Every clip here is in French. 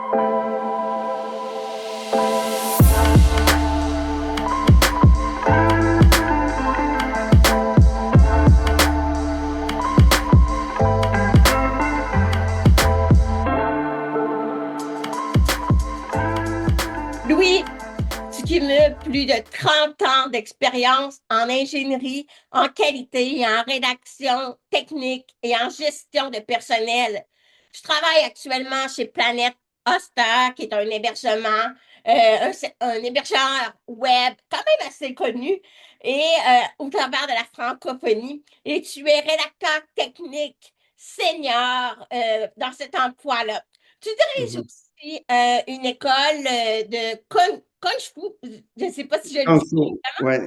Louis, tu cumules plus de 30 ans d'expérience en ingénierie, en qualité, en rédaction technique et en gestion de personnel. Je travaille actuellement chez Planète Hoster, qui est un hébergement, un hébergeur web quand même assez connu et au travers de la francophonie. Et tu es rédacteur technique senior dans cet emploi-là. Tu diriges Mhm. aussi une école de Kung Fu. Je ne sais pas si je le Kung dis. Fu, ouais,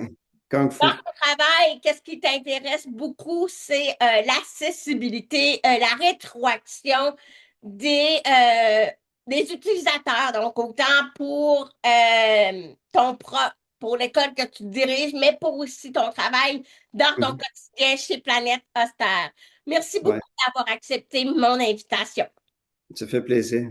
Kung Dans Fu. ton travail, qu'est-ce qui t'intéresse beaucoup, c'est l'accessibilité, la rétroaction des utilisateurs. Donc, autant pour pour l'école que tu diriges, mais pour aussi ton travail dans ton Mhm. quotidien chez Planète Hoster. Merci beaucoup Ouais, d'avoir accepté mon invitation. ça fait plaisir.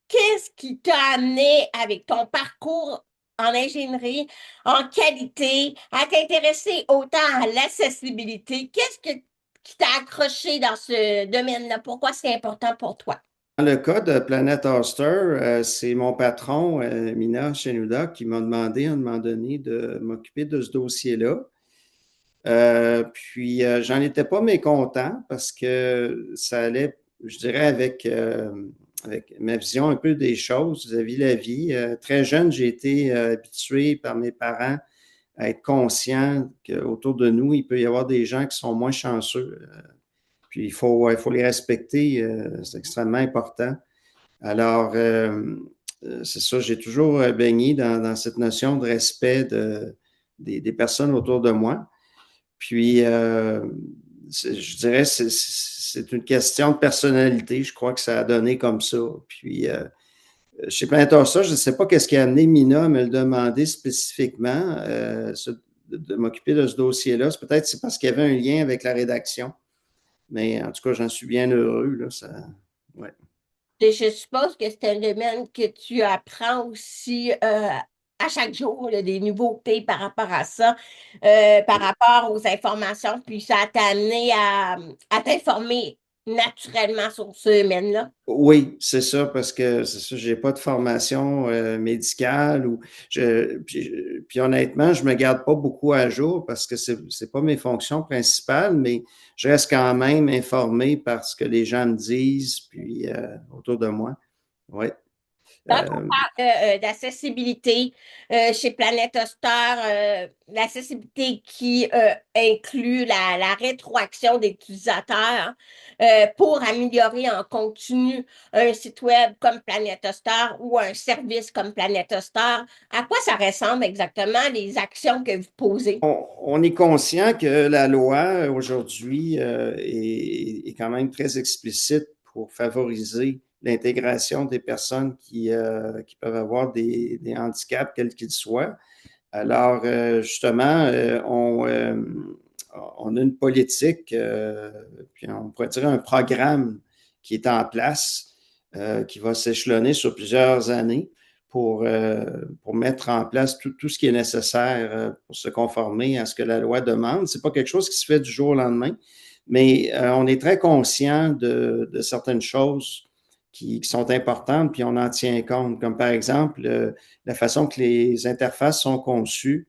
Qu'est-ce qui t'a amené avec ton parcours en ingénierie, en qualité, à t'intéresser autant à l'accessibilité? Qui t'a accroché dans ce domaine-là? Pourquoi c'est important pour toi? Dans le cas de Planet Hoster, c'est mon patron, Mina Chenouda, qui m'a demandé à un moment donné de m'occuper de ce dossier-là. J'en étais pas mécontent parce que ça allait, je dirais, avec ma vision un peu des choses vis-à-vis de la vie. Très jeune, j'ai été habitué par mes parents à être conscient qu'autour de nous, il peut y avoir des gens qui sont moins chanceux. Puis il faut les respecter, c'est extrêmement important. Alors, c'est ça, j'ai toujours baigné dans cette notion de respect des personnes autour de moi. Puis, je dirais, c'est une question de personnalité. Je crois que ça a donné comme ça. Puis, chez Planète ça, je ne sais pas qu'est-ce qui a amené Mina à me le demander spécifiquement, de m'occuper de ce dossier-là. Peut-être c'est parce qu'il y avait un lien avec la rédaction. Mais en tout cas, j'en suis bien heureux, là, ça, ouais. Et je suppose que c'est un domaine que tu apprends aussi à chaque jour, là, des nouveautés par rapport à ça, par rapport aux informations, puis ça t'a amené à t'informer naturellement sur ce domaine-là. Oui, c'est ça, parce que c'est ça, j'ai pas de formation médicale puis honnêtement, je me garde pas beaucoup à jour parce que c'est pas mes fonctions principales, mais je reste quand même informé par ce que les gens me disent, puis autour de moi. Oui. Quand on Euh, parle d'accessibilité chez Planète Hoster, l'accessibilité qui inclut la rétroaction des utilisateurs pour améliorer en continu un site web comme Planète Hoster ou un service comme Planète Hoster, à quoi ça ressemble exactement les actions que vous posez? on est conscient que la loi aujourd'hui est quand même très explicite pour favoriser l'intégration des personnes qui peuvent avoir des handicaps, quels qu'ils soient. Alors, justement, on a une politique, puis on pourrait dire un programme qui est en place, qui va s'échelonner sur plusieurs années pour mettre en place tout ce qui est nécessaire pour se conformer à ce que la loi demande. C'est pas quelque chose qui se fait du jour au lendemain, mais on est très conscient de certaines choses qui sont importantes, puis on en tient compte, comme par exemple la façon que les interfaces sont conçues.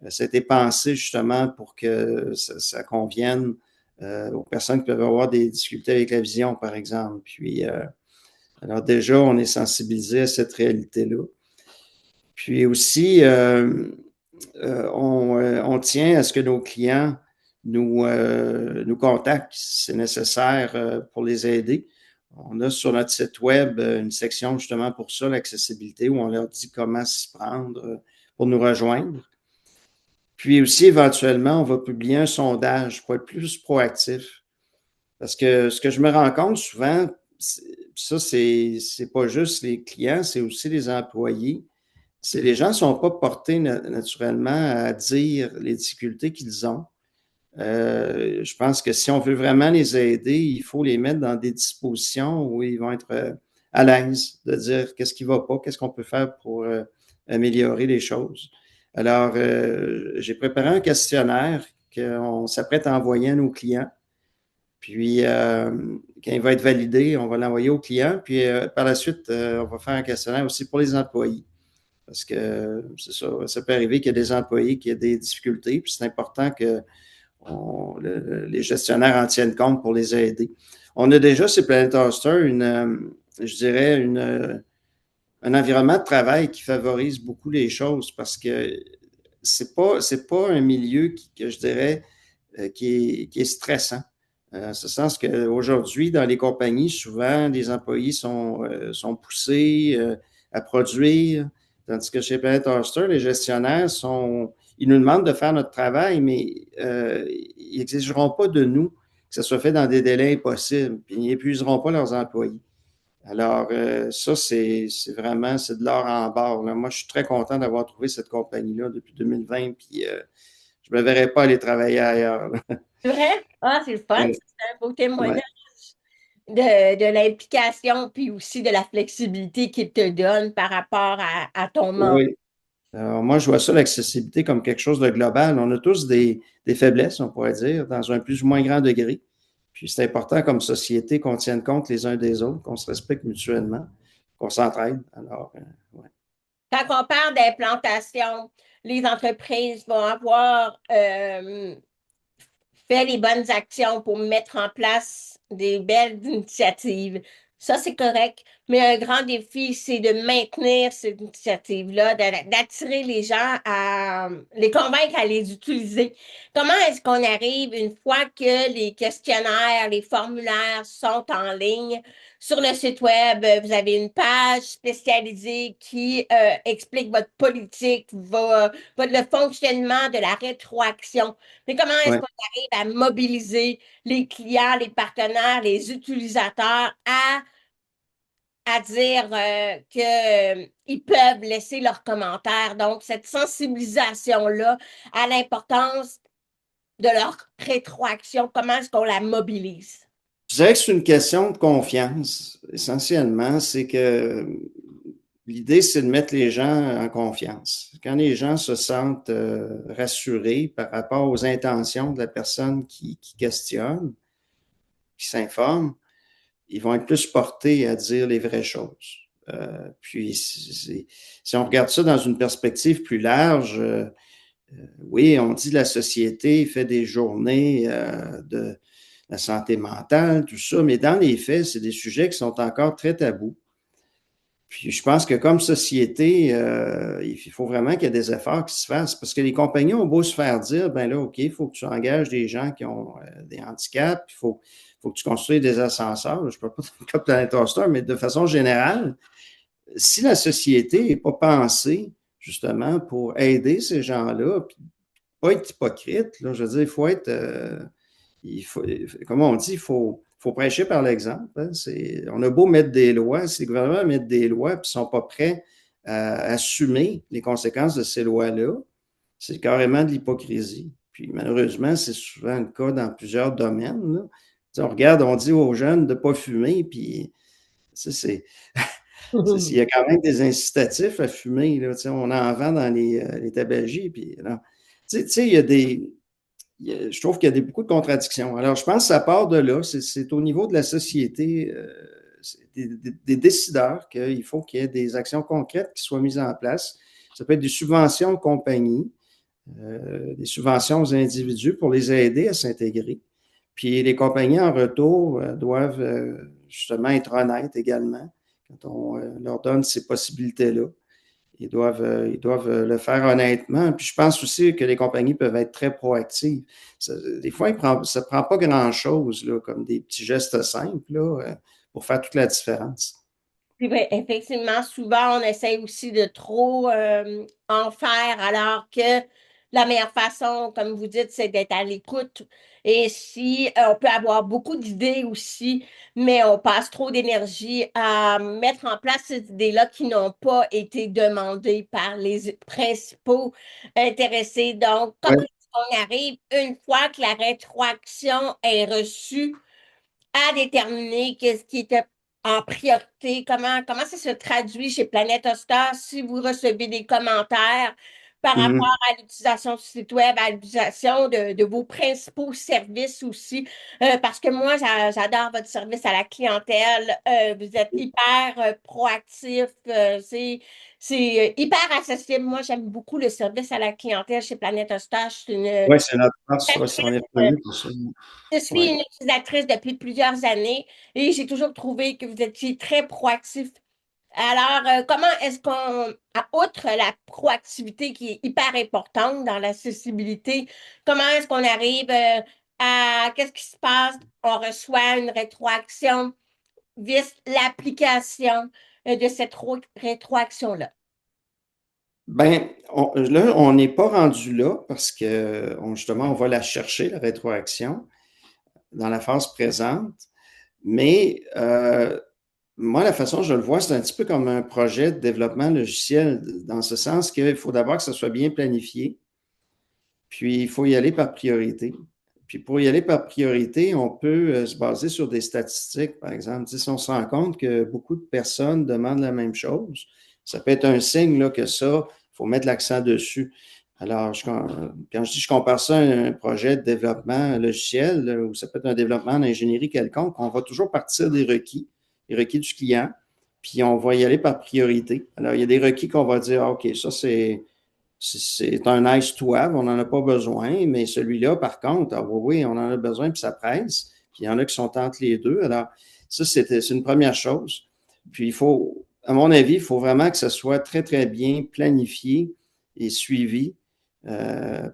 C'était pensé justement pour que ça convienne aux personnes qui peuvent avoir des difficultés avec la vision, par exemple. Puis, alors déjà, on est sensibilisé à cette réalité-là. Puis aussi, on tient à ce que nos clients nous contactent si c'est nécessaire pour les aider. On a sur notre site web une section justement pour ça, l'accessibilité, où on leur dit comment s'y prendre pour nous rejoindre. Puis aussi, éventuellement, on va publier un sondage pour être plus proactif. Parce que ce que je me rends compte souvent, ça, c'est pas juste les clients, c'est aussi les employés. C'est les gens ne sont pas portés naturellement à dire les difficultés qu'ils ont. Je pense que si on veut vraiment les aider, il faut les mettre dans des dispositions où ils vont être à l'aise de dire qu'est-ce qui va pas, qu'est-ce qu'on peut faire pour améliorer les choses. Alors, j'ai préparé un questionnaire qu'on s'apprête à envoyer à nos clients. Puis, quand il va être validé, on va l'envoyer aux clients. Puis, par la suite, on va faire un questionnaire aussi pour les employés. Parce que c'est ça peut arriver qu'il y a des employés qui aient des difficultés. Puis, c'est important que les gestionnaires en tiennent compte pour les aider. On a déjà chez Planet Hoster je dirais, un environnement de travail qui favorise beaucoup les choses parce que c'est pas un milieu que je dirais qui est stressant. En ce sens qu'aujourd'hui, dans les compagnies, souvent, les employés sont poussés à produire, tandis que chez Planet Hoster, les gestionnaires ils nous demandent de faire notre travail, mais ils n'exigeront pas de nous que ça soit fait dans des délais impossibles, puis ils n'épuiseront pas leurs employés. Alors, ça, c'est de l'or en barre, là. Moi, je suis très content d'avoir trouvé cette compagnie-là depuis 2020, puis je ne me verrais pas aller travailler ailleurs, là. C'est vrai? Ah, c'est le fun, Ouais, c'est un beau témoignage ouais, de l'implication, puis aussi de la flexibilité qu'il te donne par rapport à ton mandat. oui. Alors, moi, je vois ça, l'accessibilité, comme quelque chose de global. On a tous des faiblesses, on pourrait dire, dans un plus ou moins grand degré. Puis c'est important comme société qu'on tienne compte les uns des autres, qu'on se respecte mutuellement, qu'on s'entraide. Alors, ouais. Quand on parle d'implantation, les entreprises vont avoir fait les bonnes actions pour mettre en place des belles initiatives. Ça, c'est correct. Mais un grand défi, c'est de maintenir cette initiative-là, d'attirer les gens à les convaincre à les utiliser. Comment est-ce qu'on arrive, une fois que les questionnaires, les formulaires sont en ligne, sur le site web, vous avez une page spécialisée qui explique votre politique, le fonctionnement de la rétroaction. Mais comment est-ce Ouais. qu'on arrive à mobiliser les clients, les partenaires, les utilisateurs à dire qu'ils peuvent laisser leurs commentaires. Donc, cette sensibilisation-là à l'importance de leur rétroaction, comment est-ce qu'on la mobilise? Je dirais que c'est une question de confiance. Essentiellement, c'est que l'idée, c'est de mettre les gens en confiance. Quand les gens se sentent rassurés par rapport aux intentions de la personne qui questionne, qui s'informe, ils vont être plus portés à dire les vraies choses. Puis, si on regarde ça dans une perspective plus large, oui, on dit la société fait des journées de la santé mentale, tout ça, mais dans les faits, c'est des sujets qui sont encore très tabous. Puis je pense que comme société, il faut vraiment qu'il y ait des efforts qui se fassent parce que les compagnies ont beau se faire dire, ben là, OK, il faut que tu engages des gens qui ont des handicaps, faut que tu construises des ascenseurs. Je ne parle pas de cas Planet Hoster, mais de façon générale, si la société n'est pas pensée justement pour aider ces gens-là, puis pas être hypocrite, là, je veux dire, il faut être, comme on dit, faut prêcher par l'exemple, hein. On a beau mettre des lois, si les gouvernements mettent des lois et ne sont pas prêts à assumer les conséquences de ces lois-là, c'est carrément de l'hypocrisie. Puis malheureusement, c'est souvent le cas dans plusieurs domaines, là. On regarde, on dit aux jeunes de ne pas fumer, puis il y a quand même des incitatifs à fumer, là. On en vend dans les tabagies, puis là, il y a je trouve qu'il y a beaucoup de contradictions. Alors, je pense que ça part de là. C'est au niveau de la société, des décideurs, qu'il faut qu'il y ait des actions concrètes qui soient mises en place. Ça peut être des subventions aux compagnies, des subventions aux individus pour les aider à s'intégrer. Puis les compagnies, en retour, doivent justement être honnêtes également quand on leur donne ces possibilités-là. Ils doivent le faire honnêtement. Puis je pense aussi que les compagnies peuvent être très proactives. Des fois, ça ne prend pas grand-chose, là, comme des petits gestes simples, là, pour faire toute la différence. Puis ben, effectivement, souvent, on essaie aussi de trop en faire, alors que la meilleure façon, comme vous dites, c'est d'être à l'écoute. Et si on peut avoir beaucoup d'idées aussi, mais on passe trop d'énergie à mettre en place ces idées-là qui n'ont pas été demandées par les principaux intéressés. Donc, comment Oui, est-ce qu'on arrive, une fois que la rétroaction est reçue, à déterminer qu'est-ce qui était en priorité? Comment ça se traduit chez Planète Hoster si vous recevez des commentaires par rapport Mhm. à l'utilisation du site web, à l'utilisation de vos principaux services aussi? Parce que moi, j'adore votre service à la clientèle. Vous êtes hyper proactif. C'est hyper accessible. Moi, j'aime beaucoup le service à la clientèle chez Planète Hoster. Je suis une Oui, c'est notre force, ouais, on est reconnu pour ça. je suis Ouais. une utilisatrice depuis plusieurs années et j'ai toujours trouvé que vous étiez très proactif. Alors, comment est-ce outre la proactivité qui est hyper importante dans l'accessibilité, comment est-ce qu'on arrive qu'est-ce qui se passe? On reçoit une rétroaction via l'application de cette rétroaction-là. Ben, là, on n'est pas rendu là parce que justement, on va la chercher, la rétroaction, dans la phase présente. Mais moi, la façon dont je le vois, c'est un petit peu comme un projet de développement logiciel, dans ce sens qu'il faut d'abord que ça soit bien planifié, puis il faut y aller par priorité. Puis pour y aller par priorité, on peut se baser sur des statistiques, par exemple. Si on se rend compte que beaucoup de personnes demandent la même chose, ça peut être un signe là, que ça, il faut mettre l'accent dessus. Alors, quand je dis je compare ça à un projet de développement logiciel, ou ça peut être un développement d'ingénierie quelconque, on va toujours partir des requis, les requis du client, puis on va y aller par priorité. Alors, il y a des requis qu'on va dire, ah, OK, ça c'est un nice to have, on n'en a pas besoin, mais celui-là, par contre, ah oui, oui, on en a besoin, puis ça presse. Puis il y en a qui sont entre les deux. Alors, ça, c'est une première chose. Puis il faut, à mon avis, il faut vraiment que ce soit très, très bien planifié et suivi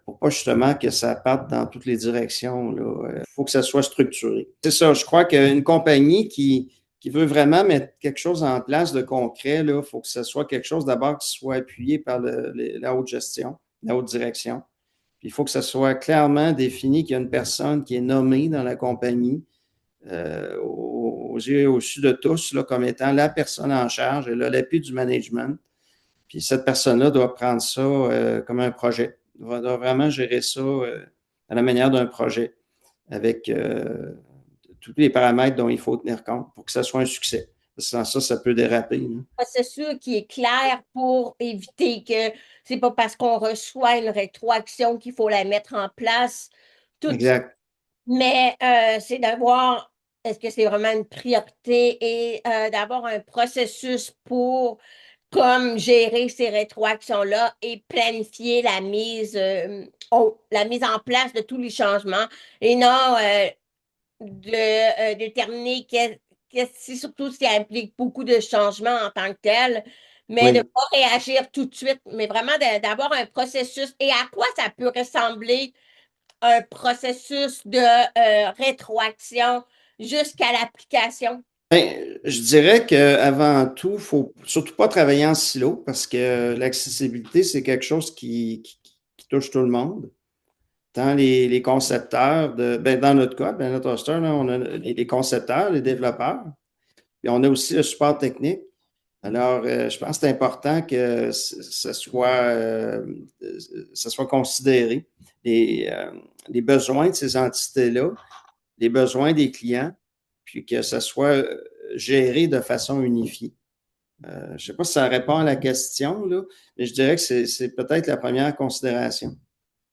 pour pas justement que ça parte dans toutes les directions. Il faut que ça soit structuré. C'est ça, je crois qu'une compagnie qui veut vraiment mettre quelque chose en place de concret, il faut que ce soit quelque chose d'abord qui soit appuyé par la haute gestion, la haute direction. Puis il faut que ce soit clairement défini qu'il y a une personne qui est nommée dans la compagnie aux yeux et au su de tous là, comme étant la personne en charge. Elle a l'appui du management. Puis cette personne-là doit prendre ça comme un projet. Doit vraiment gérer ça à la manière d'un projet avec tous les paramètres dont il faut tenir compte pour que ça soit un succès. Sans ça, ça peut déraper. Là. Processus qui est clair pour éviter que c'est pas parce qu'on reçoit une rétroaction qu'il faut la mettre en place tout de suite. Exact. Mais c'est d'avoir, est-ce que c'est vraiment une priorité et d'avoir un processus pour comme gérer ces rétroactions-là et planifier la mise en place de tous les changements et non de déterminer surtout si ça implique beaucoup de changements en tant que tel, mais de ne Oui. pas réagir tout de suite, mais vraiment d'avoir un processus. Et à quoi ça peut ressembler un processus de rétroaction jusqu'à l'application? Ben, je dirais qu'avant tout, il ne faut surtout pas travailler en silo parce que l'accessibilité, c'est quelque chose qui touche tout le monde. Tant les concepteurs, ben, dans notre cas, ben, notre hoster, là, on a les concepteurs, les développeurs, puis on a aussi le support technique. Alors, je pense que c'est important que ça soit considéré, les besoins de ces entités-là, les besoins des clients, puis que ça soit géré de façon unifiée. Je ne sais pas si ça répond à la question, là, mais je dirais que c'est peut-être la première considération.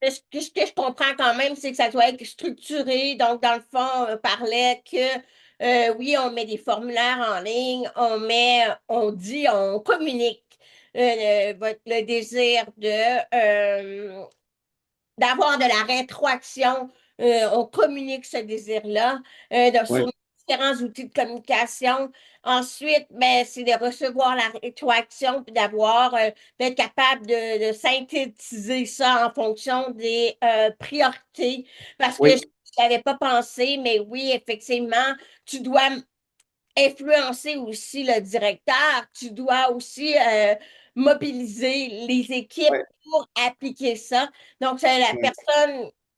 Ce que je comprends quand même, c'est que ça doit être structuré. Donc, dans le fond, on parlait que oui, on met des formulaires en ligne, on communique le désir d'avoir de la rétroaction. On communique ce désir-là sur Oui, différents outils de communication. Ensuite, ben, c'est de recevoir la rétroaction puis d'être capable de synthétiser ça en fonction des priorités. Parce que je oui, n'avais pas pensé, mais oui, effectivement, tu dois influencer aussi le directeur, tu dois aussi mobiliser les équipes oui, pour appliquer ça. Donc,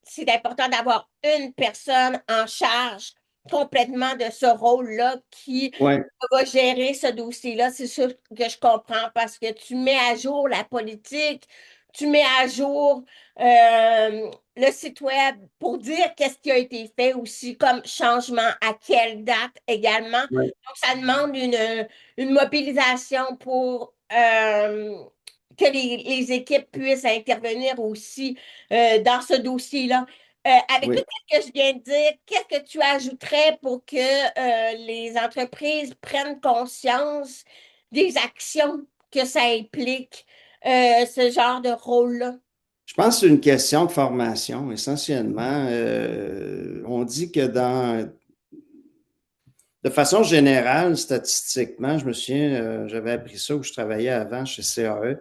c'est important d'avoir une personne en charge complètement de ce rôle-là qui oui, va gérer ce dossier-là. C'est sûr que je comprends parce que tu mets à jour la politique, tu mets à jour le site web pour dire qu'est-ce qui a été fait aussi comme changement, à quelle date également. Ouais, Donc, ça demande une mobilisation pour que les équipes puissent intervenir aussi dans ce dossier-là. Avec tout oui. ce que je viens de dire, qu'est-ce que tu ajouterais pour que les entreprises prennent conscience des actions que ça implique, ce genre de rôle-là? Je pense que c'est une question de formation, essentiellement. On dit que de façon générale, statistiquement, je me souviens, j'avais appris ça où je travaillais avant chez CAE,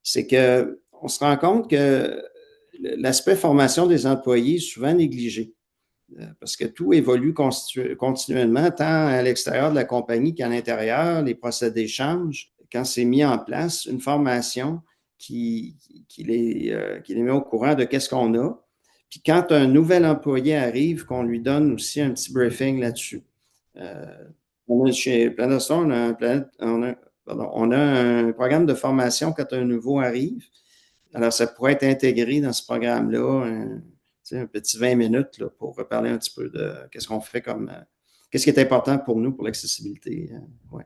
c'est que on se rend compte que l'aspect formation des employés est souvent négligé. Parce que tout évolue continuellement, tant à l'extérieur de la compagnie qu'à l'intérieur, les procédés changent. Quand c'est mis en place, une formation qui les met au courant de qu'est-ce qu'on a. Puis quand un nouvel employé arrive, qu'on lui donne aussi un petit briefing là-dessus. Euh, chez Planet Store, on a un programme de formation quand un nouveau arrive. Alors, ça pourrait être intégré dans ce programme-là, un petit 20 minutes là, pour reparler un petit peu de qu'est-ce qu'on fait qu'est-ce qui est important pour nous pour l'accessibilité. Ouais.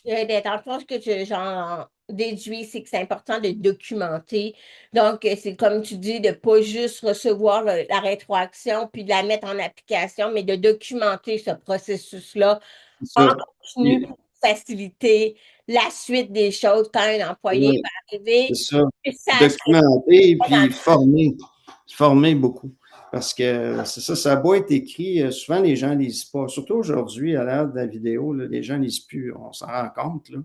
Dans le fond, ce que j'en déduis, c'est que c'est important de documenter. Donc, c'est comme tu dis, de ne pas juste recevoir la rétroaction puis de la mettre en application, mais de documenter ce processus-là C'est en ça. continu pour faciliter la suite des choses quand un employé Oui, va arriver. c'est ça. Il sache qu'il Documenter est dans puis former beaucoup. Parce que c'est ça, ça a beau être écrit, souvent les gens ne lisent pas. Surtout aujourd'hui, à l'ère de la vidéo, là, les gens ne lisent plus, on s'en rend compte. Là.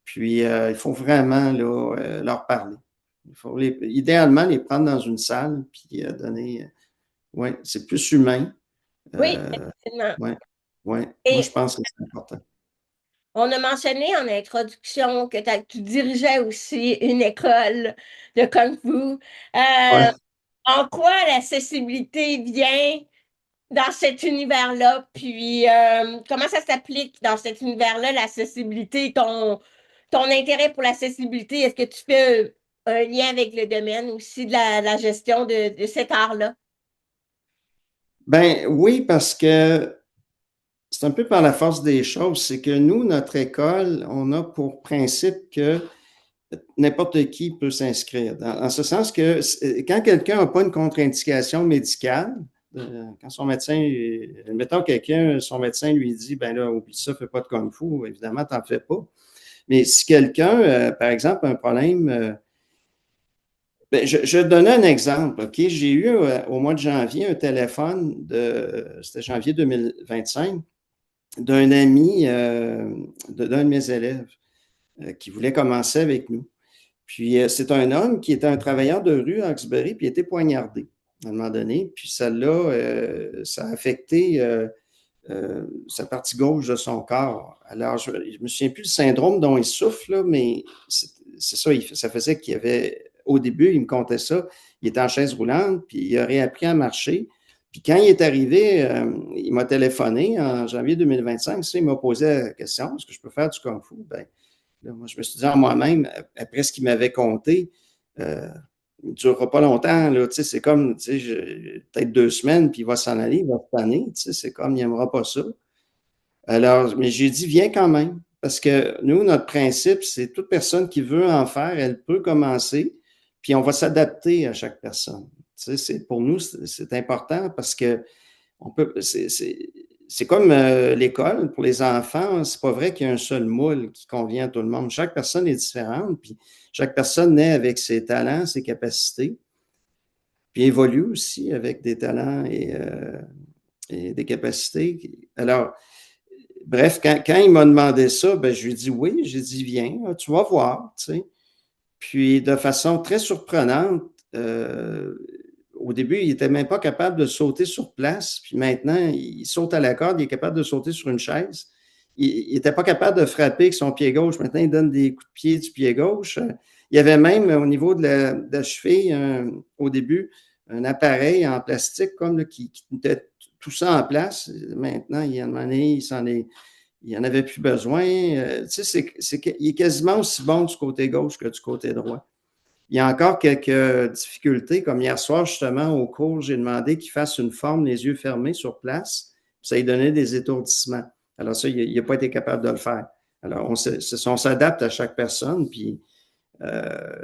Puis, il faut vraiment là, leur parler. Il faut idéalement les prendre dans une salle puis donner. Oui, c'est plus humain. Oui, Euh, effectivement. ouais, ouais. Moi, je Et pense que c'est important. on a mentionné en introduction que tu dirigeais aussi une école de Kung Fu. Ouais. En quoi l'accessibilité vient dans cet univers-là? Puis comment ça s'applique dans cet univers-là, l'accessibilité, ton intérêt pour l'accessibilité? Est-ce que tu fais un lien avec le domaine aussi de la gestion de cet art-là? Ben oui, parce que c'est un peu par la force des choses. C'est que nous, notre école, on a pour principe que n'importe qui peut s'inscrire. En ce sens que quand quelqu'un n'a pas une contre-indication médicale, quand son médecin, mettons quelqu'un, son médecin lui dit, ben là, oublie ça, fais pas de kung fu, évidemment, t'en fais pas. Mais si quelqu'un, par exemple, a un problème, ben, je vais te donner un exemple, OK? J'ai eu au mois de janvier un téléphone c'était janvier 2025, d'un ami, d'un de mes élèves, qui voulait commencer avec nous. Puis c'est un homme qui était un travailleur de rue à Hawkesbury, puis il a été poignardé à un moment donné. Puis ça a affecté sa partie gauche de son corps. Alors, je ne me souviens plus du syndrome dont il souffre, là, mais c'est ça, ça faisait qu'il y avait, au début, il me contait ça, il était en chaise roulante, puis il a réappris à marcher. Puis quand il est arrivé, il m'a téléphoné en janvier 2025, ça, il m'a posé la question, est-ce que je peux faire du kung fu? Ben, là, moi, je me suis dit en moi-même, après ce qu'il m'avait conté, il ne durera pas longtemps. Là, c'est comme peut-être 2 semaines, puis il va s'en aller, il va se tanner. C'est comme il n'aimera pas ça. Alors, mais j'ai dit, viens quand même. Parce que nous, notre principe, c'est toute personne qui veut en faire, elle peut commencer, puis on va s'adapter à chaque personne. Pour nous, c'est important parce que on peut, c'est comme l'école pour les enfants. C'est pas vrai qu'il y a un seul moule qui convient à tout le monde. Chaque personne est différente, puis chaque personne naît avec ses talents, ses capacités, puis évolue aussi avec des talents et des capacités. Alors, bref, quand il m'a demandé ça, ben, je lui ai dit oui, j'ai dit viens, tu vas voir, tu sais. Puis de façon très surprenante, au début, il n'était même pas capable de sauter sur place. Puis maintenant, il saute à la corde, il est capable de sauter sur une chaise. Il n'était pas capable de frapper avec son pied gauche. Maintenant, il donne des coups de pied du pied gauche. Il y avait même au niveau de la cheville, au début, un appareil en plastique comme là, qui mettait tout ça en place. Maintenant, il y a un il n'en avait plus besoin. Tu sais, il est quasiment aussi bon du côté gauche que du côté droit. Il y a encore quelques difficultés, comme hier soir, justement, au cours, j'ai demandé qu'il fasse une forme les yeux fermés sur place. Ça lui donnait des étourdissements. Alors ça, il n'a pas été capable de le faire. Alors, on s'adapte à chaque personne, puis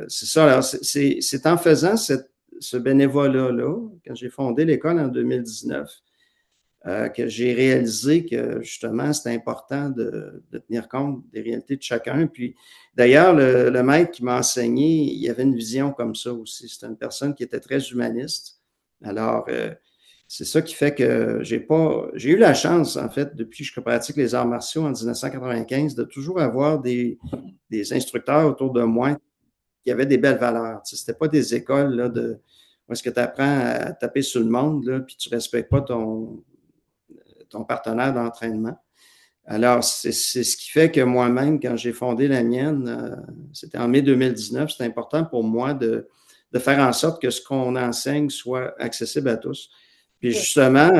c'est ça. Alors, c'est en faisant ce bénévolat-là, quand j'ai fondé l'école en 2019, que j'ai réalisé que justement, c'était important de tenir compte des réalités de chacun. Puis d'ailleurs, le maître qui m'a enseigné, il avait une vision comme ça aussi. C'était une personne qui était très humaniste. Alors, c'est ça qui fait que j'ai eu la chance, en fait, depuis que je pratique les arts martiaux en 1995, de toujours avoir des instructeurs autour de moi qui avaient des belles valeurs. Tu sais, c'était pas des écoles là, où est-ce que tu apprends à taper sur le monde, là, puis tu respectes pas ton partenaire d'entraînement. Alors, c'est ce qui fait que moi-même, quand j'ai fondé la mienne, c'était en mai 2019, c'est important pour moi de faire en sorte que ce qu'on enseigne soit accessible à tous. Puis justement,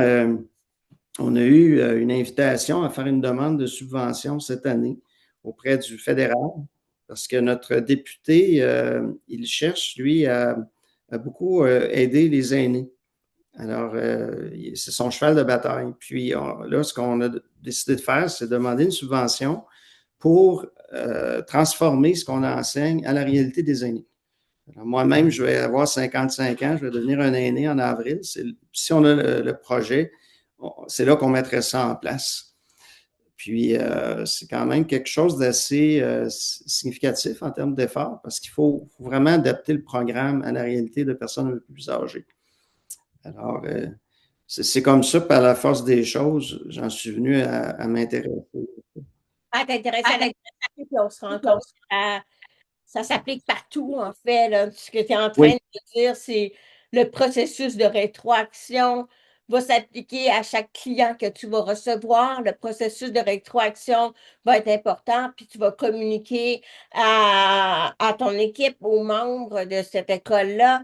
on a eu une invitation à faire une demande de subvention cette année auprès du fédéral, parce que notre député, il cherche, lui, à beaucoup aider les aînés. Alors, c'est son cheval de bataille. Puis là, ce qu'on a décidé de faire, c'est demander une subvention pour transformer ce qu'on enseigne à la réalité des aînés. Alors, moi-même, je vais avoir 55 ans, je vais devenir un aîné en avril. Si on a le projet, c'est là qu'on mettrait ça en place. Puis, c'est quand même quelque chose d'assez significatif en termes d'effort parce qu'il faut vraiment adapter le programme à la réalité de personnes un peu plus âgées. Alors, c'est comme ça, par la force des choses, j'en suis venu à m'intéresser. Ah, t'intéresser à la puis on se rend compte que ça s'applique partout, en fait. Là. Ce que tu es en train Oui, de dire, c'est le processus de rétroaction va s'appliquer à chaque client que tu vas recevoir. Le processus de rétroaction va être important, puis tu vas communiquer à ton équipe, aux membres de cette école-là,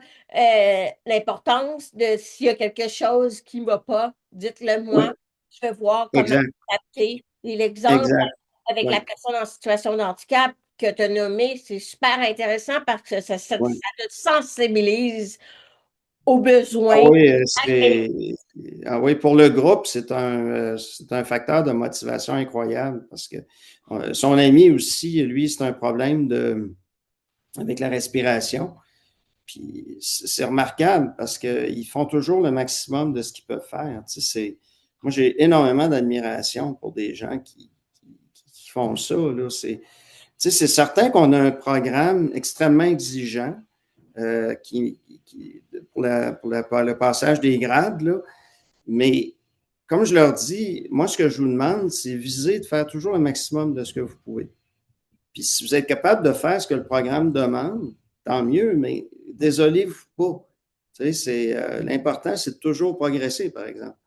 l'importance de s'il y a quelque chose qui ne va pas, dites-le moi. oui, Je vais voir comment exact, s'adapter. Et l'exemple exact. avec la Oui, personne en situation de handicap que tu as nommé, c'est super intéressant parce que ça oui. te sensibilise aux Ah besoins. oui, ah oui, pour le groupe, c'est un facteur de motivation incroyable parce que son ami aussi, lui, c'est un problème avec la respiration. Puis c'est remarquable parce qu'ils font toujours le maximum de ce qu'ils peuvent faire. Tu sais, moi, j'ai énormément d'admiration pour des gens qui font ça. Là. Tu sais, c'est certain qu'on a un programme extrêmement exigeant pour le passage des grades, là. Mais comme je leur dis, moi, ce que je vous demande, c'est viser de faire toujours le maximum de ce que vous pouvez. Puis si vous êtes capable de faire ce que le programme demande, tant mieux, mais désolez-vous pas. Tu sais, l'important, c'est de toujours progresser, par exemple.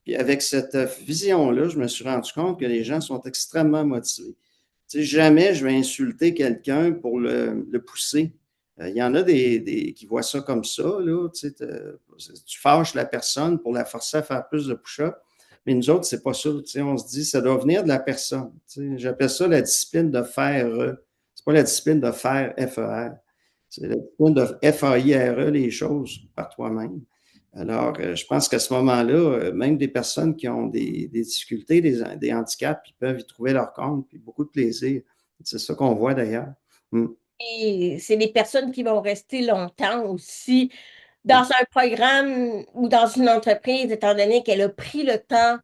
Puis avec cette vision-là, je me suis rendu compte que les gens sont extrêmement motivés. Tu sais, jamais je vais insulter quelqu'un pour le pousser. Il y en a qui voient ça comme ça, là. Tu fâches la personne pour la forcer à faire plus de push-up. Mais nous autres, c'est pas ça. Tu sais, on se dit, ça doit venir de la personne. Tu sais, j'appelle ça la discipline de faire. C'est pas la discipline de faire FER. C'est la discipline de FAIRE les choses par toi-même. Alors, je pense qu'à ce moment-là, même des personnes qui ont des difficultés, des handicaps, ils peuvent y trouver leur compte, puis beaucoup de plaisir. C'est ça qu'on voit d'ailleurs. Mm. Et c'est des personnes qui vont rester longtemps aussi Oui, dans un programme ou dans une entreprise, étant donné qu'elle a pris le temps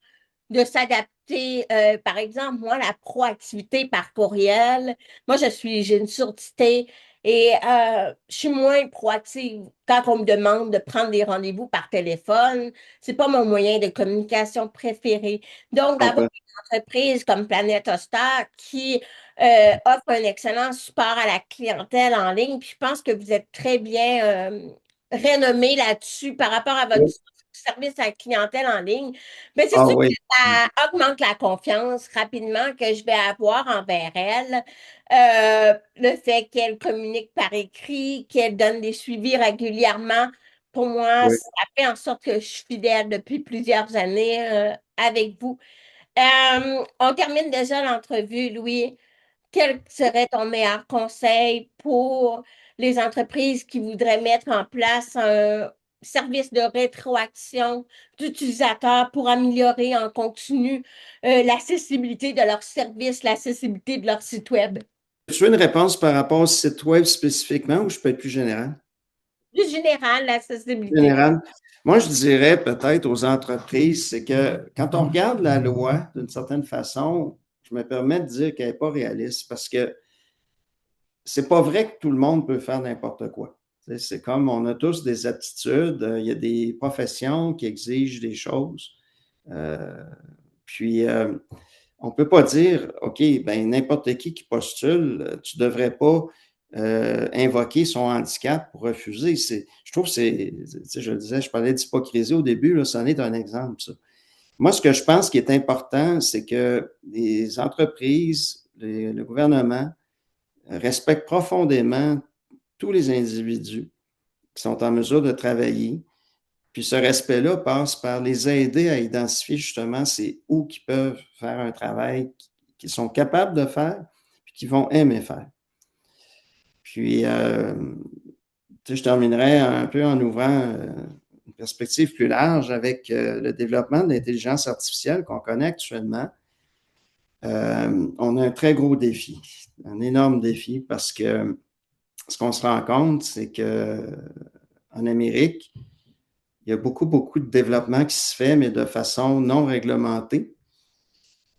de s'adapter. Par exemple, moi, la proactivité par courriel, moi, j'ai une surdité et je suis moins proactive quand on me demande de prendre des rendez-vous par téléphone. C'est pas mon moyen de communication préféré. Donc, je d'avoir comprends. une entreprise comme Planète Hosta qui offre un excellent support à la clientèle en ligne, puis je pense que vous êtes très bien renommé là-dessus par rapport à votre Oui. service à la clientèle en ligne. Mais c'est Ah sûr que oui, ça augmente la confiance rapidement que je vais avoir envers elle. Le fait qu'elle communique par écrit, qu'elle donne des suivis régulièrement, pour moi, oui. ça fait en sorte que je suis fidèle depuis plusieurs années avec vous. On termine déjà l'entrevue, Louis. quel serait ton meilleur conseil pour les entreprises qui voudraient mettre en place un service de rétroaction d'utilisateurs pour améliorer en continu l'accessibilité de leur service, l'accessibilité de leur site web? Tu veux une réponse par rapport au site web spécifiquement ou je peux être plus général? Plus général, l'accessibilité. Général. Moi, je dirais peut-être aux entreprises, c'est que quand on regarde la loi d'une certaine façon, je me permets de dire qu'elle n'est pas réaliste parce que c'est pas vrai que tout le monde peut faire n'importe quoi. C'est comme on a tous des aptitudes, il y a des professions qui exigent des choses. Euh, puis, on ne peut pas dire, OK, ben n'importe qui postule, tu ne devrais pas invoquer son handicap pour refuser. Je trouve que je le disais, je parlais d'hypocrisie au début, là, ça en est un exemple, ça. Moi, ce que je pense qui est important, c'est que les entreprises, le gouvernement respectent profondément tous les individus qui sont en mesure de travailler. Puis ce respect-là passe par les aider à identifier justement c'est où qu'ils peuvent faire un travail qu'ils sont capables de faire, puis qu'ils vont aimer faire. Puis, je terminerai un peu en ouvrant une perspective plus large avec le développement de l'intelligence artificielle qu'on connaît actuellement. On a un très gros défi, un énorme défi, parce que ce qu'on se rend compte, c'est qu'en Amérique, il y a beaucoup, beaucoup de développement qui se fait, mais de façon non réglementée.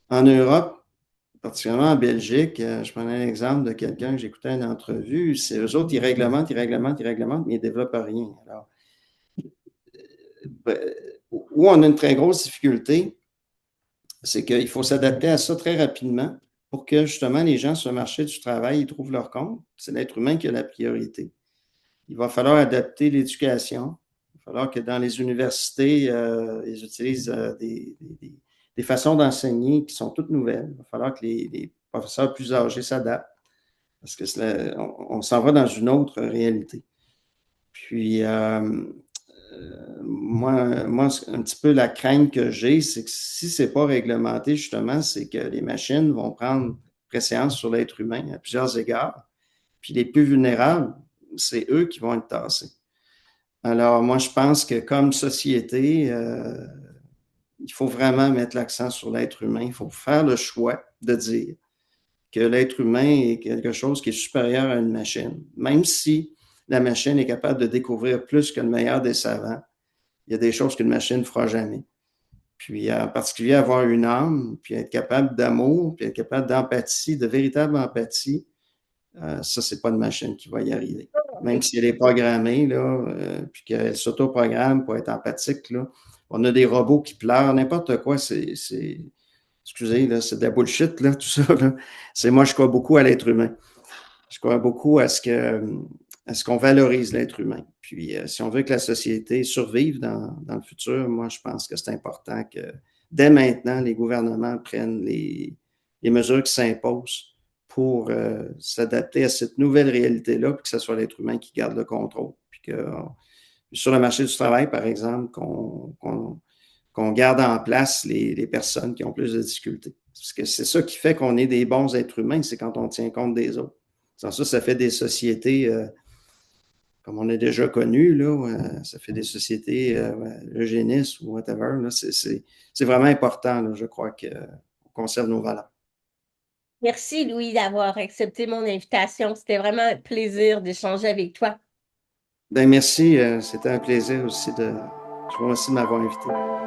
En Europe, particulièrement en Belgique, je prenais un exemple de quelqu'un que j'écoutais une entrevue, c'est eux autres, ils réglementent, mais ils ne développent rien. Alors, où on a une très grosse difficulté, c'est qu'il faut s'adapter à ça très rapidement pour que justement les gens sur le marché du travail ils trouvent leur compte. C'est l'être humain qui a la priorité. Il va falloir adapter l'éducation. Il va falloir que dans les universités, ils utilisent des façons d'enseigner qui sont toutes nouvelles. Il va falloir que les professeurs plus âgés s'adaptent parce que on s'en va dans une autre réalité. Puis, moi, un petit peu la crainte que j'ai, c'est que si ce n'est pas réglementé, justement, c'est que les machines vont prendre préséance sur l'être humain à plusieurs égards. Puis les plus vulnérables, c'est eux qui vont être tassés. Alors, moi, je pense que comme société, il faut vraiment mettre l'accent sur l'être humain. Il faut faire le choix de dire que l'être humain est quelque chose qui est supérieur à une machine. Même si la machine est capable de découvrir plus que le meilleur des savants, il y a des choses qu'une machine ne fera jamais. Puis, en particulier, avoir une âme, puis être capable d'amour, puis être capable d'empathie, de véritable empathie, ça, c'est pas une machine qui va y arriver. Même si elle est programmée, là, puis qu'elle s'autoprogramme pour être empathique, là. On a des robots qui pleurent, n'importe quoi, excusez, là, c'est de la bullshit, là, tout ça, là. Moi, je crois beaucoup à l'être humain. Je crois beaucoup à ce qu'on valorise l'être humain. Puis, si on veut que la société survive dans le futur, moi, je pense que c'est important que dès maintenant, les gouvernements prennent les mesures qui s'imposent pour s'adapter à cette nouvelle réalité-là, puis que ce soit l'être humain qui garde le contrôle. Puis que sur le marché du travail, par exemple, qu'on garde en place les personnes qui ont plus de difficultés. Parce que c'est ça qui fait qu'on est des bons êtres humains, c'est quand on tient compte des autres. Sans ça, ça fait des sociétés, comme on a déjà connu, là, ça fait des sociétés eugénistes ou whatever. Là, c'est vraiment important, là, je crois, qu'on conserve nos valeurs. Merci, Louis, d'avoir accepté mon invitation. C'était vraiment un plaisir d'échanger avec toi. Ben merci, c'était un plaisir aussi je vous remercie de m'avoir invité.